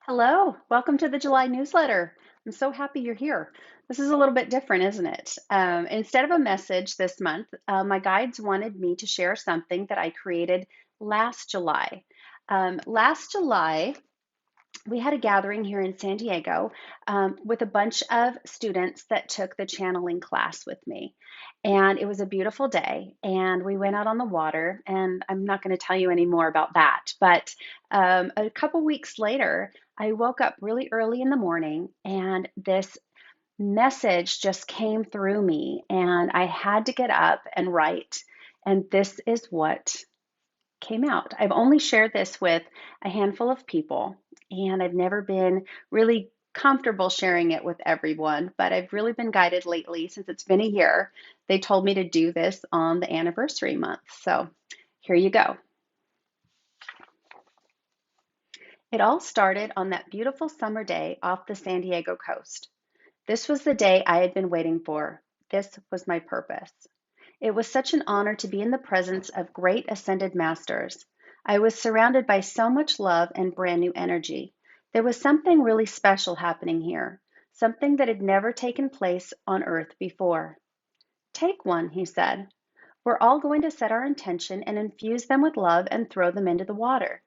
Hello, welcome to the July newsletter. I'm so happy you're here. This is a little bit different, isn't it? Instead of a message this month, my guides wanted me to share something that I created last July. Last July, we had a gathering here in San Diego with a bunch of students that took the channeling class with me. And it was a beautiful day, and we went out on the water. And I'm not going to tell you any more about that. But a couple weeks later, I woke up really early in the morning, and this message just came through me, and I had to get up and write. And this is what came out. I've only shared this with a handful of people, and I've never been really comfortable sharing it with everyone, but I've really been guided lately since it's been a year. They told me to do this on the anniversary month. So here you go. It all started on that beautiful summer day off the San Diego coast. This was the day I had been waiting for. This was my purpose. It was such an honor to be in the presence of great ascended masters. I was surrounded by so much love and brand new energy. There was something really special happening here, something that had never taken place on earth before. Take one, he said. We're all going to set our intention and infuse them with love and throw them into the water.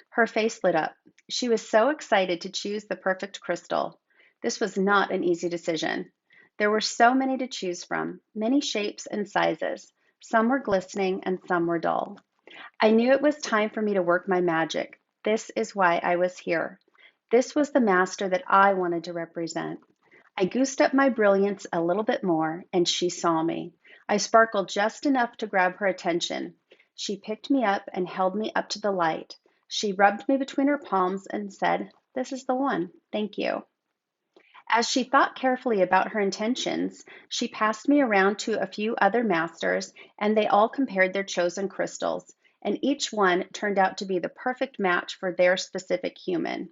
Her face lit up. She was so excited to choose the perfect crystal. This was not an easy decision. There were so many to choose from, many shapes and sizes. Some were glistening and some were dull. I knew it was time for me to work my magic. This is why I was here. This was the master that I wanted to represent. I goosed up my brilliance a little bit more, and she saw me. I sparkled just enough to grab her attention. She picked me up and held me up to the light. She rubbed me between her palms and said, "This is the one. Thank you." As she thought carefully about her intentions, she passed me around to a few other masters, and they all compared their chosen crystals, and each one turned out to be the perfect match for their specific human.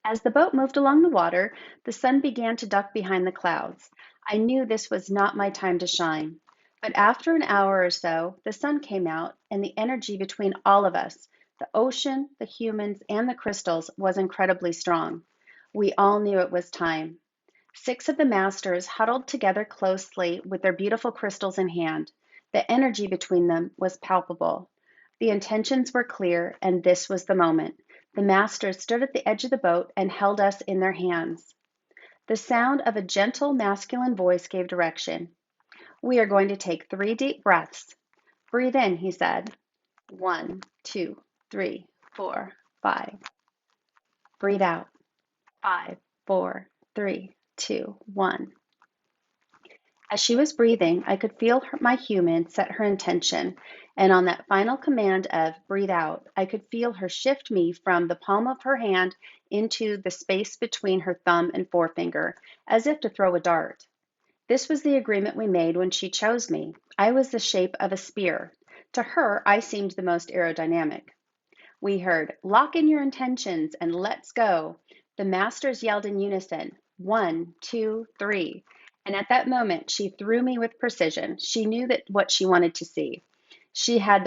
As the boat moved along the water, the sun began to duck behind the clouds. I knew this was not my time to shine. But after an hour or so, the sun came out, and the energy between all of us, the ocean, the humans, and the crystals, was incredibly strong. We all knew it was time. Six of the masters huddled together closely with their beautiful crystals in hand. The energy between them was palpable. The intentions were clear, and this was the moment. The masters stood at the edge of the boat and held us in their hands. The sound of a gentle masculine voice gave direction. "We are going to take 3 deep breaths. Breathe in," he said. 1, 2, 3, 4, 5. Breathe out. 5, 4, 3, 2, 1. As she was breathing, I could feel my human set her intention, and on that final command of "breathe out," I could feel her shift me from the palm of her hand into the space between her thumb and forefinger, as if to throw a dart. This was the agreement we made when she chose me. I was the shape of a spear. To her, I seemed the most aerodynamic. We heard, "Lock in your intentions and let's go." The masters yelled in unison, 1, 2, 3. And at that moment, she threw me with precision. She knew that what she wanted to see. She had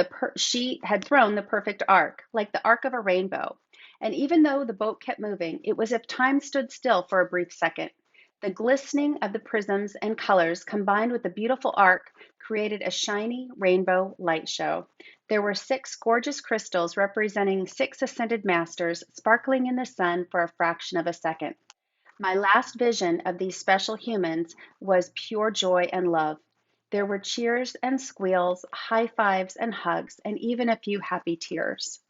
thrown the perfect arc, like the arc of a rainbow. And even though the boat kept moving, it was as if time stood still for a brief second. The glistening of the prisms and colors combined with the beautiful arc created a shiny rainbow light show. There were six gorgeous crystals representing six ascended masters sparkling in the sun for a fraction of a second. My last vision of these special humans was pure joy and love. There were cheers and squeals, high fives and hugs, and even a few happy tears.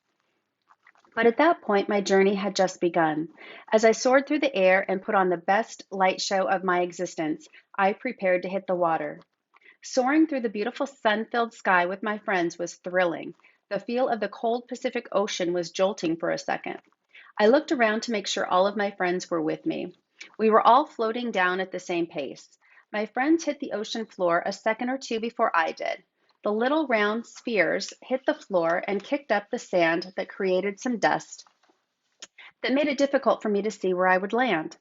But at that point, my journey had just begun. As I soared through the air and put on the best light show of my existence, I prepared to hit the water. Soaring through the beautiful sun-filled sky with my friends was thrilling. The feel of the cold Pacific Ocean was jolting for a second. I looked around to make sure all of my friends were with me. We were all floating down at the same pace. My friends hit the ocean floor a second or two before I did. The little round spheres hit the floor and kicked up the sand that created some dust that made it difficult for me to see where I would land.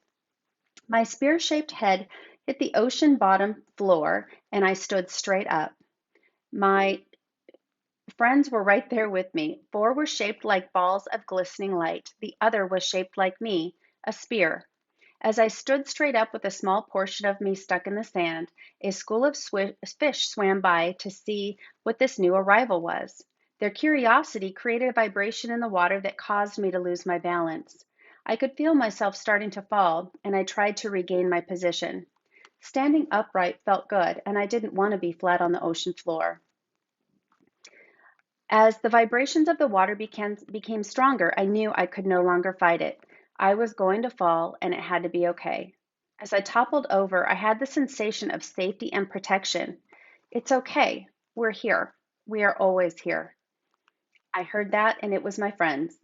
My spear-shaped head hit the ocean bottom floor and I stood straight up. My Friends were right there with me. Four were shaped like balls of glistening light. The other was shaped like me, a spear. As I stood straight up with a small portion of me stuck in the sand, a school of fish swam by to see what this new arrival was. Their curiosity created a vibration in the water that caused me to lose my balance. I could feel myself starting to fall, and I tried to regain my position. Standing upright felt good, and I didn't want to be flat on the ocean floor. As the vibrations of the water became stronger, I knew I could no longer fight it. I was going to fall, and it had to be okay. As I toppled over, I had the sensation of safety and protection. It's okay. We're here. We are always here. I heard that, and it was my friends.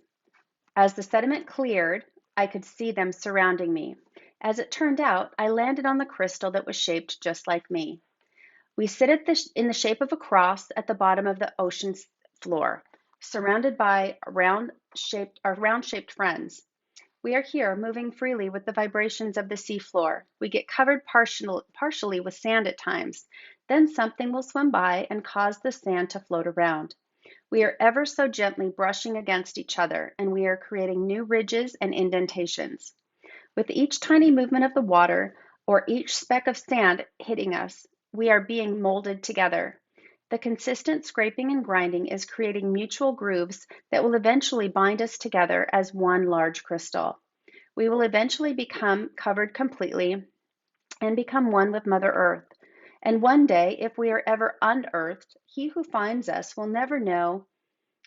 As the sediment cleared, I could see them surrounding me. As it turned out, I landed on the crystal that was shaped just like me. We sit in the shape of a cross at the bottom of the ocean's floor, surrounded by our round-shaped friends. We are here moving freely with the vibrations of the seafloor. We get covered partially with sand at times. Then something will swim by and cause the sand to float around. We are ever so gently brushing against each other, and we are creating new ridges and indentations. With each tiny movement of the water or each speck of sand hitting us, we are being molded together. The consistent scraping and grinding is creating mutual grooves that will eventually bind us together as one large crystal. We will eventually become covered completely and become one with Mother Earth. And one day, if we are ever unearthed, he who finds us will never know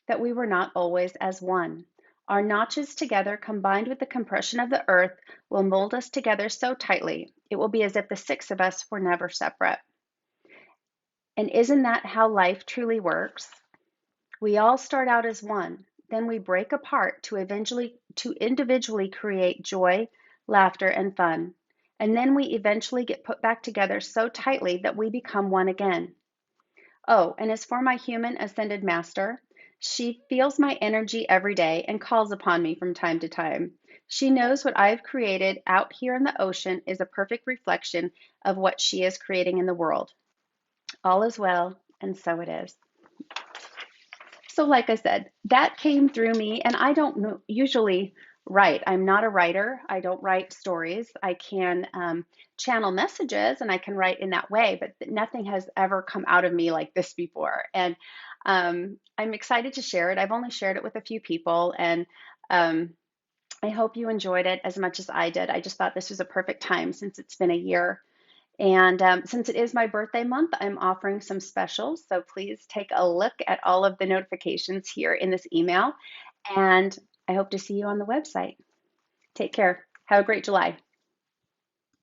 that we were not always as one. Our notches together, combined with the compression of the earth, will mold us together so tightly, it will be as if the six of us were never separate. And isn't that how life truly works? We all start out as one, then we break apart to individually create joy, laughter, and fun. And then we eventually get put back together so tightly that we become one again. Oh, and as for my human ascended master, she feels my energy every day and calls upon me from time to time. She knows what I've created out here in the ocean is a perfect reflection of what she is creating in the world. All is well, and so it is. So, like I said, that came through me, and I don't usually write. I'm not a writer. I don't write stories. I can channel messages and I can write in that way, but nothing has ever come out of me like this before. And I'm excited to share it. I've only shared it with a few people, and um, I hope you enjoyed it as much as I did. I just thought this was a perfect time since it's been a year and since it is my birthday month, I'm offering some specials. So please take a look at all of the notifications here in this email. And I hope to see you on the website. Take care. Have a great July.